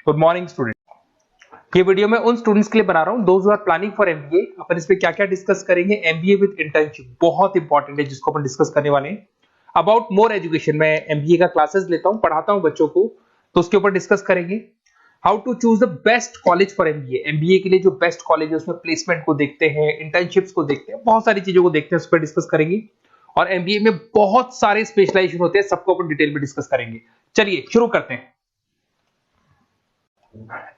Good morning student. ये video मैं उन स्टूडेंट्स के लिए बना रहा हूं those who are planning for MBA. अपन इसमें क्या क्या डिस्कस करेंगे, एमबीए विद इंटर्नशिप बहुत इंपॉर्टेंट है जिसको अपन डिस्कस करने वाले हैं। अबाउट मोर एजुकेशन, मैं एमबीए का क्लासेस लेता हूं, पढ़ाता हूं बच्चों को, तो उसके ऊपर डिस्कस करेंगे। How to choose the best college for MBA, MBA के लिए जो बेस्ट कॉलेज है उसमें प्लेसमेंट को देखते हैं, इंटर्नशिप्स को देखते हैं, बहुत सारी चीजों को देखते हैं, उस पर डिस्कस करेंगे। और एमबीए में बहुत सारे स्पेशलाइजेशन होते हैं, सबको अपन डिटेल में डिस्कस करेंगे। चलिए शुरू करते हैं।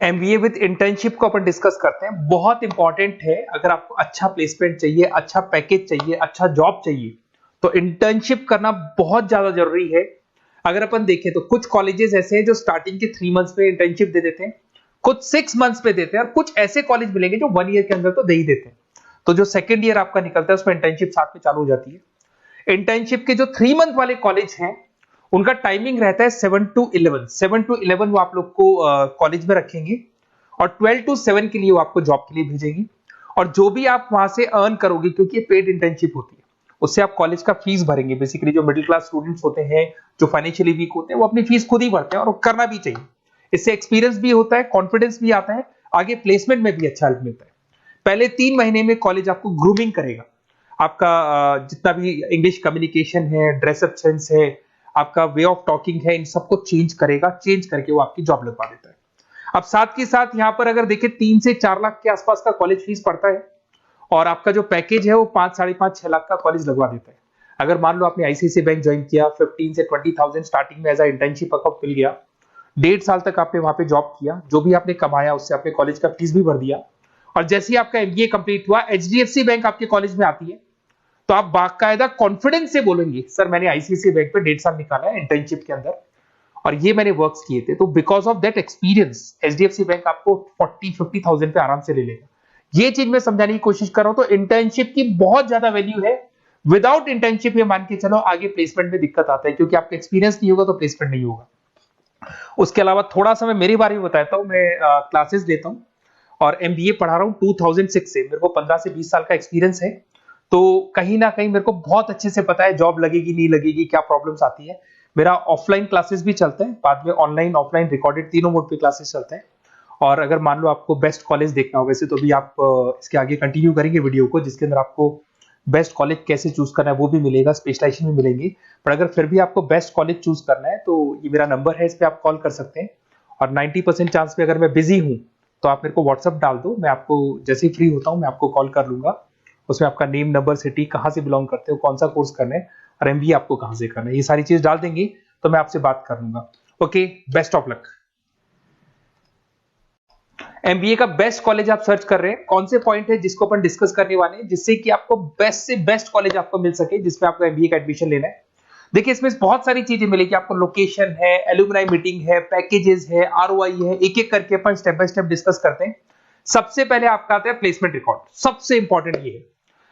एमबीए विद इंटर्नशिप को अपन डिस्कस करते हैं, बहुत इंपॉर्टेंट है। अगर आपको अच्छा प्लेसमेंट चाहिए, अच्छा पैकेज चाहिए, अच्छा जॉब चाहिए, तो इंटर्नशिप करना बहुत ज्यादा जरूरी है। अगर अपन देखें तो कुछ कॉलेजेस ऐसे हैं जो स्टार्टिंग के 3 मंथ्स में इंटर्नशिप दे देते हैं, कुछ 6 मंथ्स पे देते हैं, और कुछ ऐसे कॉलेज मिलेंगे जो 1 ईयर के अंदर तो दे ही देते हैं। तो जो सेकेंड ईयर आपका निकलता है उसमें इंटर्नशिप साथ में चालू हो जाती है। इंटर्नशिप के जो 3 मंथ वाले कॉलेज हैं उनका टाइमिंग रहता है 7 to 11। 7 to 11 वो आप लोग को कॉलेज में रखेंगे, और 12 to 7 के लिए वो आपको जॉब के लिए भेजेंगे। और जो भी आप वहां से अर्न करोगे, क्योंकि ये पेड इंटर्नशिप होती है, उससे आप कॉलेज का फीस भरेंगे। बेसिकली जो मिडिल क्लास स्टूडेंट्स होते हैं, जो फाइनेंशियली वीक होते हैं, वो अपनी फीस खुद ही भरते हैं, और वो करना भी चाहिए। इससे एक्सपीरियंस भी होता है, कॉन्फिडेंस भी आता है, आगे प्लेसमेंट में भी अच्छा हेल्प मिलता है। पहले 3 महीने में कॉलेज आपको ग्रूमिंग करेगा, आपका जितना भी इंग्लिश कम्युनिकेशन है, ड्रेसअप सेंस है, आपका वे ऑफ टॉकिंग है, इन सबको चेंज करेगा। चेंज करके वो आपकी जॉब लगवा देता है। अब साथ के साथ यहाँ पर अगर देखें 3 से 4 लाख के आसपास का कॉलेज फीस पड़ता है, और आपका जो पैकेज है वो 5, 5.5, 6 लाख का कॉलेज लगवा देता है। अगर मान लो आपने आईसीआईसीआई बैंक ज्वाइन किया, 15 से 20,000 स्टार्टिंग में एज अ इंटर्नशिप अकाउंट मिल गया, 1.5 साल तक आपने वहां पे जॉब किया, जो भी आपने कमाया उससे आपने कॉलेज का फीस भी भर दिया, और जैसे ही आपका एमबीए कंप्लीट हुआ, एचडीएफसी बैंक आपके कॉलेज में आती है, तो आप बाकायदा कॉन्फिडेंस से बोलेंगे सर मैंने आईसीआईसीआई बैंक पे 1.5 साल निकाला है इंटर्नशिप के अंदर, और ये मैंने वर्क्स किए थे। तो because of that experience HDFC bank आपको 40-50,000 पे आराम से ले लेगा। ये चीज मैं समझाने की कोशिश कर रहा हूं। तो इंटर्नशिप की बहुत ज्यादा वैल्यू है। विदाउट इंटर्नशिप ये मान के चलो आगे प्लेसमेंट में दिक्कत आता है, क्योंकि आपका एक्सपीरियंस नहीं होगा तो प्लेसमेंट नहीं होगा। उसके अलावा थोड़ा सा मैं मेरे बारे में बताता हूँ। मैं क्लासेस लेता हूँ और एमबीए पढ़ा रहा हूँ 2006 से। मेरे को 15 से 20 साल का एक्सपीरियंस है, तो कहीं ना कहीं मेरे को बहुत अच्छे से पता है जॉब लगेगी नहीं लगेगी, क्या प्रॉब्लम्स आती है। मेरा ऑफलाइन क्लासेस भी चलते हैं, बाद में ऑनलाइन ऑफलाइन रिकॉर्डेड तीनों मोड पे क्लासेस चलते हैं। और अगर मान लो आपको बेस्ट कॉलेज देखना हो, वैसे तो भी आप इसके आगे कंटिन्यू करेंगे वीडियो को, जिसके अंदर आपको बेस्ट कॉलेज कैसे चूज करना है वो भी मिलेगा, स्पेशलाइजेशन भी मिलेंगे। पर अगर फिर भी आपको बेस्ट कॉलेज चूज करना है तो ये मेरा नंबर है, इस पर आप कॉल कर सकते हैं। और 90% चांस पे अगर मैं बिजी हूँ तो आप मेरे को व्हाट्सअप डाल दो, मैं आपको जैसे ही फ्री होता हूँ मैं आपको कॉल कर लूंगा। उसमें आपका नेम, नंबर, सिटी, कहाँ से बिलोंग करते हो, कौन सा कोर्स करना है, और एमबीए आपको कहाँ से करना है, ये सारी चीज डाल देंगे तो मैं आपसे बात कर लूंगा। Okay, best of luck. MBA का बेस्ट कॉलेज आप सर्च कर रहे हैं, कौन से पॉइंट है जिसको अपन डिस्कस करने वाले हैं, जिससे कि आपको बेस्ट से बेस्ट कॉलेज आपको मिल सके जिसमें आपको एमबीए का एडमिशन लेना है। देखिए इसमें बहुत सारी चीजें मिलेगी आपको, लोकेशन है, एलुमनाई मीटिंग है, पैकेजेस है, आरओआई है, एक एक करके अपन स्टेप बाय स्टेप डिस्कस करते हैं। सबसे पहले आपका आता है प्लेसमेंट रिकॉर्ड। सबसे इंपॉर्टेंट ये है,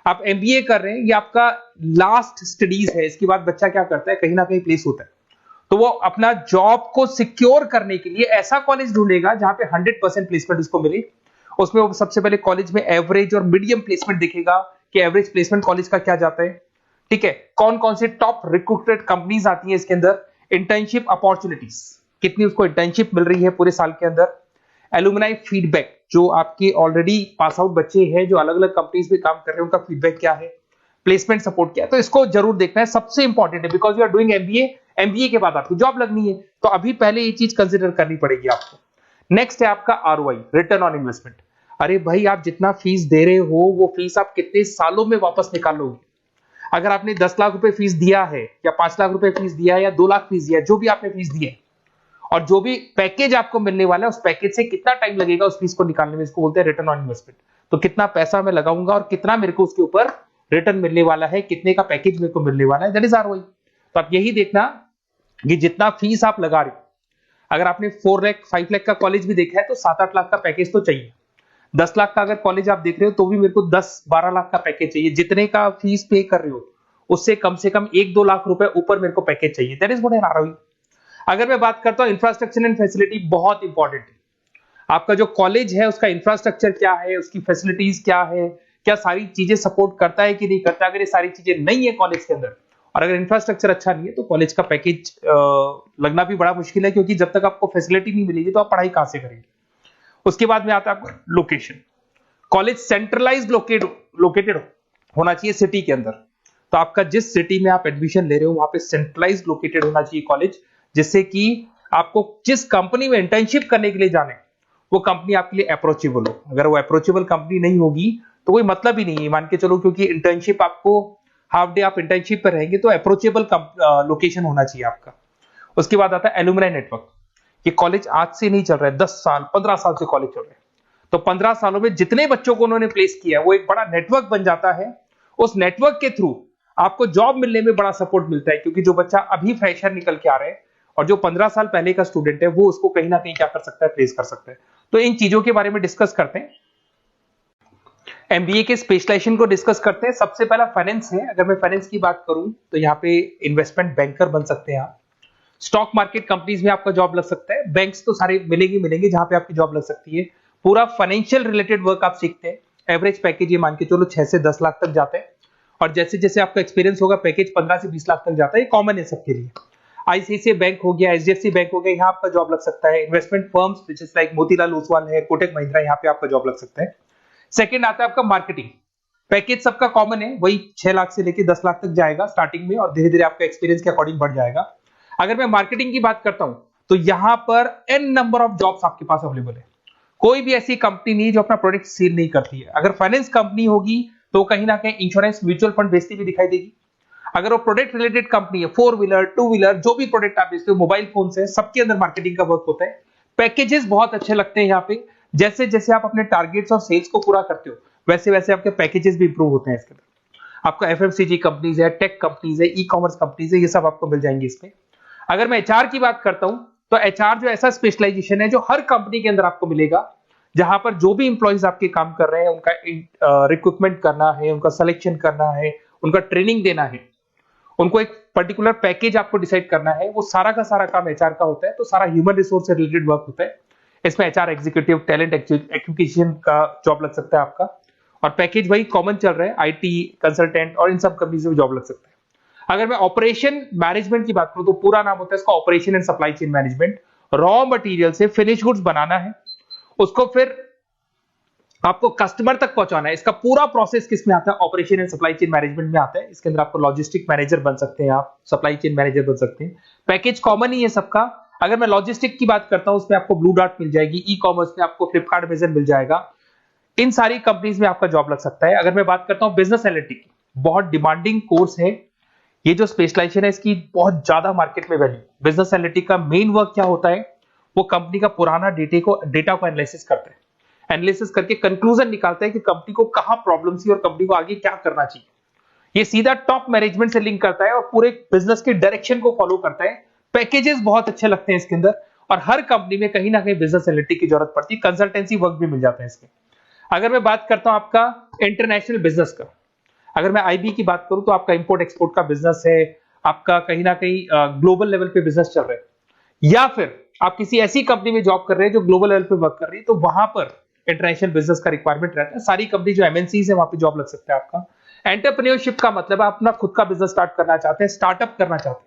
आप एमबीए कर रहे हैं, ये आपका लास्ट स्टडीज है, इसके बाद बच्चा क्या करता है, कहीं ना कहीं प्लेस होता है, तो वो अपना जॉब को सिक्योर करने के लिए ऐसा कॉलेज ढूंढेगा जहां पे 100% प्लेसमेंट उसको मिले। उसमें वो सबसे पहले कॉलेज में एवरेज और मीडियम प्लेसमेंट दिखेगा कि एवरेज प्लेसमेंट कॉलेज का क्या जाता है, ठीक है, कौन कौन से टॉप रिक्रूटेड कंपनीज आती है इसके अंदर, इंटर्नशिप अपॉर्चुनिटीज कितनी उसको इंटर्नशिप मिल रही है पूरे साल के अंदर, एलुमनाई फीडबैक, जो आपके ऑलरेडी पास आउट बच्चे हैं जो अलग अलग कंपनीज में काम कर रहे हैं उनका फीडबैक क्या है, प्लेसमेंट सपोर्ट क्या है। तो इसको जरूर देखना है, सबसे इंपॉर्टेंट है, because you are doing MBA, MBA के बाद आपकी जॉब लगनी है, तो अभी पहले ये चीज कंसिडर करनी पड़ेगी आपको। नेक्स्ट है आपका आरओआई, रिटर्न ऑन इन्वेस्टमेंट। अरे भाई आप जितना फीस दे रहे हो वो फीस आप कितने सालों में वापस निकालोगे। अगर आपने 10 लाख रुपए फीस दिया है, या 5 लाख रुपए फीस दिया है, या 2 लाख फीस दिया है, जो भी आपने फीस दी है, और जो भी पैकेज आपको मिलने वाला है उस पैकेज से कितना टाइम लगेगा उस फीस को निकालने में, इसको बोलते हैं रिटर्न ऑन इन्वेस्टमेंट। तो कितना पैसा मैं लगाऊंगा और कितना मेरे को उसके ऊपर रिटर्न मिलने वाला है, कितने का पैकेज मेरे को मिलने वाला है, दैट इज आरओआई। तो आप यही देखना कि जितना फीस आप लगा रहे हो, अगर आपने 4 लाख 5 लाख का कॉलेज भी देखा है तो 7-8 लाख का पैकेज तो चाहिए। 10 लाख का अगर कॉलेज आप देख रहे हो तो भी मेरे को 10-12 लाख का पैकेज चाहिए। जितने का फीस पे कर रहे हो उससे कम से कम 1-2 लाख रुपए ऊपर मेरे को पैकेज चाहिए, that is what an ROI. अगर मैं बात करता हूं इंफ्रास्ट्रक्चर एंड फैसिलिटी, बहुत इंपॉर्टेंट है। आपका जो कॉलेज है उसका इंफ्रास्ट्रक्चर क्या है, उसकी फैसिलिटीज क्या है, क्या सारी चीजें सपोर्ट करता है कि नहीं करता। अगर ये सारी चीजें नहीं है कॉलेज के अंदर, और अगर इंफ्रास्ट्रक्चर अच्छा नहीं है तो कॉलेज का पैकेज लगना भी बड़ा मुश्किल है, क्योंकि जब तक आपको फैसिलिटी नहीं मिलेगी तो आप पढ़ाई कहां से करेंगे। उसके बाद में आता है आपका लोकेशन। कॉलेज सेंट्रलाइज्ड लोकेटेड होना चाहिए सिटी के अंदर। तो आपका जिस सिटी में आप एडमिशन ले रहे हो वहां पे सेंट्रलाइज्ड लोकेटेड होना चाहिए कॉलेज, जिससे कि आपको जिस कंपनी में इंटर्नशिप करने के लिए जाने वो कंपनी आपके लिए अप्रोचेबल हो। अगर वो अप्रोचेबल कंपनी नहीं होगी तो कोई मतलब ही नहीं है, मान के चलो, क्योंकि इंटर्नशिप आपको हाफ डे आप इंटर्नशिप पर रहेंगे तो अप्रोचेबल लोकेशन होना चाहिए आपका। उसके बाद आता है एलुमनाई नेटवर्क। ये कॉलेज आज से नहीं चल रहा है, 10 साल 15 साल से कॉलेज चल रहा है। तो 15 सालों में जितने बच्चों को उन्होंने प्लेस किया वो एक बड़ा नेटवर्क बन जाता है। उस नेटवर्क के थ्रू आपको जॉब मिलने में बड़ा सपोर्ट मिलता है, क्योंकि जो बच्चा अभी फ्रेशर निकल के आ रहे हैं और जो 15 साल पहले का स्टूडेंट है वो उसको कहीं ना कहीं क्या कर सकता है, प्लेस कर सकता है। तो इन चीजों के बारे में डिस्कस करते हैं। एमबीए के स्पेशलाइजेशन को डिस्कस करते हैं। सबसे पहला फाइनेंस है। अगर मैं फाइनेंस की बात करूं तो यहाँ पे इन्वेस्टमेंट बैंकर बन सकते हैं आप। स्टॉक मार्केट कंपनीज में आपका जॉब लग सकता है। बैंक्स तो सारे मिलेंगे जहां पे आपकी जॉब लग सकती है। पूरा फाइनेंशियल रिलेटेड वर्क आप सीखते हैं। एवरेज पैकेज ये मान के चलो 6 से 10 लाख तक जाते हैं, और जैसे जैसे आपका एक्सपीरियंस होगा पैकेज 15 से 20 लाख तक जाता है। ये कॉमन है सबके लिए। आईसीआईसीआई बैंक हो गया, एचडीएफसी बैंक हो गया, यहाँ आपका जॉब लग सकता है। Investment firms which is like Motilal Oswal है, कोटक महिंद्रा, यहाँ पे आपका जॉब लग सकता है। सेकंड आता है आपका मार्केटिंग। पैकेज सबका कॉमन है, वही 6 लाख से लेकर 10 लाख तक जाएगा स्टार्टिंग में, और धीरे धीरे आपका एक्सपीरियंस के अकॉर्डिंग बढ़ जाएगा। अगर मैं मार्केटिंग की बात करता हूं तो यहां पर एन नंबर ऑफ जॉब्स आपके पास अवेलेबल है। कोई भी ऐसी कंपनी नहीं जो अपना प्रोडक्ट सेल नहीं करती है। अगर फाइनेंस कंपनी होगी तो कहीं ना कहीं इंश्योरेंस म्यूचुअल फंड बेचती भी दिखाई देगी। अगर वो प्रोडक्ट रिलेटेड कंपनी है, 4 व्हीलर 2 व्हीलर, जो भी प्रोडक्ट आप बेचते हो, मोबाइल फोन से, सबके अंदर मार्केटिंग का वर्क होता है। पैकेजेस बहुत अच्छे लगते हैं यहाँ पे। जैसे जैसे आप अपने टारगेट्स और सेल्स को पूरा करते हो वैसे वैसे आपके पैकेजेस भी इंप्रूव होते हैं इसके अंदर। आपका एफएमसीजी कंपनीज है, टेक कंपनीज है, ई कॉमर्स कंपनीज है, ये सब आपको मिल जाएंगे इसमें। अगर मैं एचआर की बात करता हूं तो एचआर जो ऐसा स्पेशलाइजेशन है जो हर कंपनी के अंदर आपको मिलेगा, जहां पर जो भी इंप्लॉइज आपके काम कर रहे हैं उनका रिक्रूटमेंट करना है, उनका सिलेक्शन करना है, उनका ट्रेनिंग देना है, उनको एक पर्टिकुलर पैकेज आपको डिसाइड करना है, वो सारा का सारा काम एचआर का होता है। तो सारा ह्यूमन रिसोर्स से रिलेटेड वर्क होता है। इसमें एचआर एग्जीक्यूटिव, टैलेंट एक्विजिशन का जॉब लग सकता है आपका, और पैकेज वही कॉमन चल रहा है, आईटी कंसल्टेंट और इन सब कंपनीज में जॉब लग सकता है। अगर मैं ऑपरेशन मैनेजमेंट की बात करूं तो पूरा नाम होता है इसका operation and supply chain management. Raw material से फिनिश गुड्स बनाना है, उसको फिर आपको कस्टमर तक पहुंचाना है। इसका पूरा प्रोसेस किस में आता है, operation and supply chain management में आता है। इसके अंदर आपको लॉजिस्टिक मैनेजर बन सकते हैं, आप सप्लाई चेन मैनेजर बन सकते हैं। पैकेज कॉमन ही है सबका। अगर मैं लॉजिस्टिक की बात करता हूं उसमें आपको ब्लू डॉट मिल जाएगी, ई कॉमर्स में आपको फ्लिपकार्ट अमेज़न मिल जाएगा। इन सारी कंपनीज में आपका जॉब लग सकता है। अगर मैं बात करता हूं बिजनेस एनालिटिक, बहुत डिमांडिंग कोर्स है ये जो स्पेशलाइजेशन है, इसकी बहुत ज्यादा मार्केट में वैल्यू। बिजनेस एनालिटिक का मेन वर्क क्या होता है, वो कंपनी का पुराना डेटा को एनालिसिस करता है। एनालिसिस करके कंक्लूजन निकालता है कि कंपनी को कहां प्रॉब्लम थी और कंपनी को आगे क्या करना चाहिए। ये सीधा टॉप मैनेजमेंट से लिंक करता है और पूरे बिजनेस के डायरेक्शन को फॉलो करता है। पैकेजेस बहुत अच्छे लगते हैं इसके अंदर, और हर कंपनी में कहीं ना कहीं बिजनेस एनालिटिक की जरूरत पड़ती है। कंसल्टेंसी वर्क भी मिल जाता है इसमें। अगर मैं बात करता हूं आपका इंटरनेशनल बिजनेस का, अगर मैं आईबी की बात करूं तो आपका इंपोर्ट एक्सपोर्ट का बिजनेस है, आपका कहीं ना कहीं ग्लोबल लेवल पे बिजनेस चल रहा है, या फिर आप किसी ऐसी कंपनी में जॉब कर रहे हैं जो ग्लोबल लेवल पे वर्क कर रही है, तो वहां पर इंटरनेशनल बिजनेस का रिक्वायरमेंट रहता है। सारी कंपनी जो एमएनसीज है वहां पे जॉब लग सकता है आपका। एंटरप्रेन्योरशिप का मतलब आप अपना खुद का बिजनेस स्टार्ट करना चाहते हैं, स्टार्टअप करना चाहते हैं,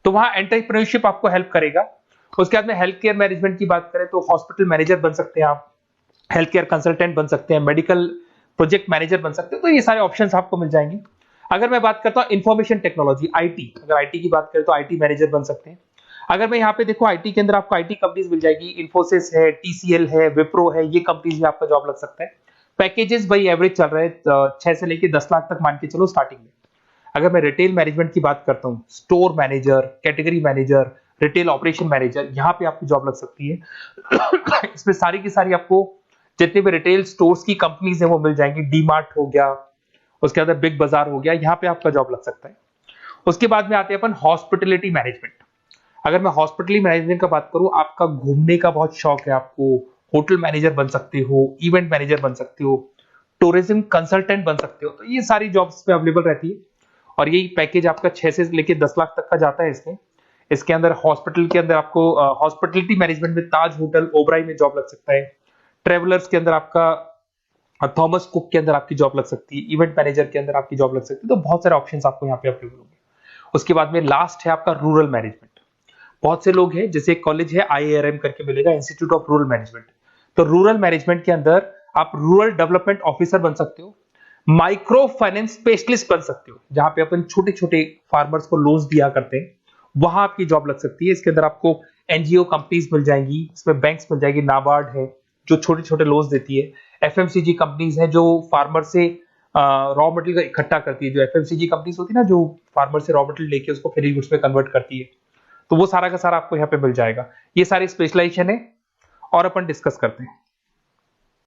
तो वहां एंटरप्रेन्योरशिप आपको हेल्प करेगा। उसके बाद में हेल्थ केयर मैनेजमेंट की बात करें तो हॉस्पिटल मैनेजर बन सकते हैं आप, हेल्थ केयर कंसल्टेंट बन सकते हैं, मेडिकल प्रोजेक्ट मैनेजर बन सकते हैं। तो ये सारे ऑप्शंस आपको मिल जाएंगे। अगर मैं बात करता हूं इंफॉर्मेशन टेक्नोलॉजी, आईटी, अगर आईटी की बात करें तो आईटी मैनेजर बन सकते हैं। अगर मैं यहाँ पे देखो आईटी के अंदर आपको आईटी कंपनीज मिल जाएगी, इन्फोसिस है, टीसीएल है, विप्रो है, ये कंपनीज में आपका जॉब लग सकता है। पैकेजेस भाई एवरेज चल रहे हैं 6 से लेकर 10 लाख तक मान के चलो स्टार्टिंग में। अगर मैं रिटेल मैनेजमेंट की बात करता हूँ, store manager, category manager, retail operation manager, यहाँ पे आपकी जॉब लग सकती है। इसमें सारी की सारी आपको जितने भी रिटेल स्टोर्स की कंपनीज है वो मिल जाएंगी। डीमार्ट हो गया, उसके बाद बिग बाजार हो गया, यहाँ पे आपका जॉब लग सकता है। उसके बाद में आते हैं अपन हॉस्पिटलिटी मैनेजमेंट। अगर मैं हॉस्पिटलिटी मैनेजमेंट का बात करूं, आपका घूमने का बहुत शौक है, आपको होटल मैनेजर बन सकते हो, इवेंट मैनेजर बन सकते हो, टूरिज्म कंसल्टेंट बन सकते हो, तो ये सारी जॉब्स पे अवेलेबल रहती है। और यही पैकेज आपका 6 से लेकर 10 लाख तक का जाता है इसमें। इसके अंदर हॉस्पिटल के अंदर आपको हॉस्पिटलिटी मैनेजमेंट में ताज होटल, ओबराई में जॉब लग सकता है। ट्रेवलर्स के अंदर आपका थॉमस कुक के अंदर आपकी जॉब लग सकती है, इवेंट मैनेजर के अंदर आपकी जॉब लग सकती है। तो बहुत सारे ऑप्शंस आपको यहाँ पे अवेलेबल होंगे। उसके बाद में लास्ट है आपका रूरल मैनेजमेंट। बहुत से लोग हैं, जैसे एक कॉलेज है IIRM करके मिलेगा, इंस्टीट्यूट ऑफ रूरल मैनेजमेंट। तो रूरल मैनेजमेंट के अंदर आप रूरल डेवलपमेंट ऑफिसर बन सकते हो, माइक्रो फाइनेंस स्पेशलिस्ट बन सकते हो, जहां पे अपन छोटे छोटे फार्मर्स को लोन्स दिया करते हैं, वहां आपकी जॉब लग सकती है। इसके अंदर आपको एनजीओ कंपनीज मिल जाएंगी, इसमें बैंक्स मिल जाएगी, नाबार्ड है जो छोटे छोटे लोन्स देती है, एफएमसीजी कंपनीज है जो फार्मर से रॉ मटेरियल इकट्ठा करती है, जो एफएमसीजी कंपनीज होती है ना, जो फार्मर से रॉ मटेरियल लेके उसको फिर गुड्स में कन्वर्ट करती है, तो वो सारा का सारा आपको यहाँ पे मिल जाएगा। ये सारी स्पेशलाइजेशन है और अपन डिस्कस करते हैं।